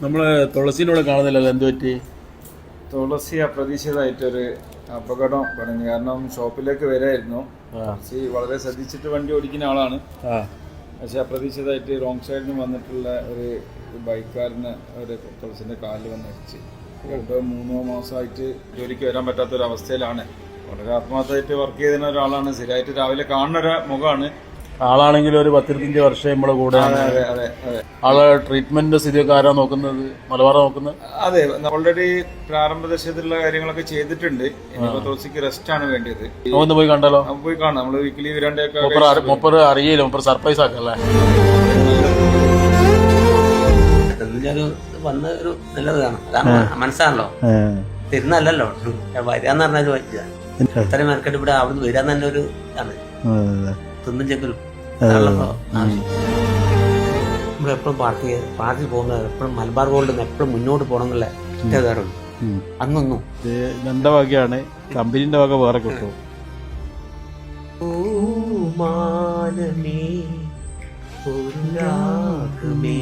നമ്മള് തുളസിനോട് കാണുന്നില്ലല്ലോ, എന്ത് പറ്റി? തുളസി അപ്രതീക്ഷിതമായിട്ടൊരു അപകടം പറഞ്ഞു. കാരണം ഷോപ്പിലേക്ക് വരായിരുന്നു. തുളസി വളരെ ശ്രദ്ധിച്ചിട്ട് വണ്ടി ഓടിക്കുന്ന ആളാണ്. പക്ഷെ അപ്രതീക്ഷിതമായിട്ട് റോങ് സൈഡിൽ നിന്ന് വന്നിട്ടുള്ള ഒരു ബൈക്കാരന് ഒരു തുളസിന്റെ കാലിൽ വന്ന് അടിച്ച് 2-3 മാസമായിട്ട് ജോലിക്ക് വരാൻ പറ്റാത്തൊരവസ്ഥയിലാണ്. വളരെ ആത്മാർത്ഥമായിട്ട് വർക്ക് ചെയ്യുന്ന ഒരാളാണ്. സ്ഥിരമായിട്ട് രാവിലെ കാണുന്ന ഒരു മുഖമാണ്. ആളാണെങ്കിൽ ഒരു 10-15 വർഷം നമ്മളെ കൂടെ. ആളെ ട്രീറ്റ്മെന്റ് സ്ഥിതിയൊക്കെ ആരാ നോക്കുന്നത്? മലബാർ നോക്കുന്നത്? അതെ, ഓൾറെഡി പ്രാരംഭ ദശത്തിലുള്ള കാര്യങ്ങളൊക്കെ ചെയ്തിട്ടുണ്ട്. ഇനിയിപ്പോ തുളസിക്ക് റെസ്റ്റ് ആണ് വേണ്ടിയത്. ഒന്ന് പോയി കണ്ടാലോ? പോയി കാണാം. നമ്മള് വീക്കിലി വരാണ്ടൊക്കെ അറിയില്ല, സർപ്രൈസ് ആക്കല്ലേ? വന്ന് ഒരു നല്ലതാണ്, മനസ്സാണല്ലോ, തരുന്നല്ലോ. വരാന്ന് പറഞ്ഞാൽ ചോദിച്ചാ ഇത്രയും മെനക്കെട്ട് ഇവിടെ അവിടെ വരാന്ന് തന്നെ ഒരു ഇതാണ്. തിന്നും ചെക്കലും നമ്മളെപ്പോഴും പാർട്ടി പോകുന്നത് എപ്പോഴും മലബാർ ഗോൾഡിൽ നിന്ന് എപ്പോഴും മുന്നോട്ട് പോകണം എന്നുള്ള ഇഷ്ടകാരുണ്ട്. അന്നൊന്നും എന്റെ വകയാണ്, കമ്പനിന്റെ വക വേറെ കിട്ടും. ഒരു രാഗമേ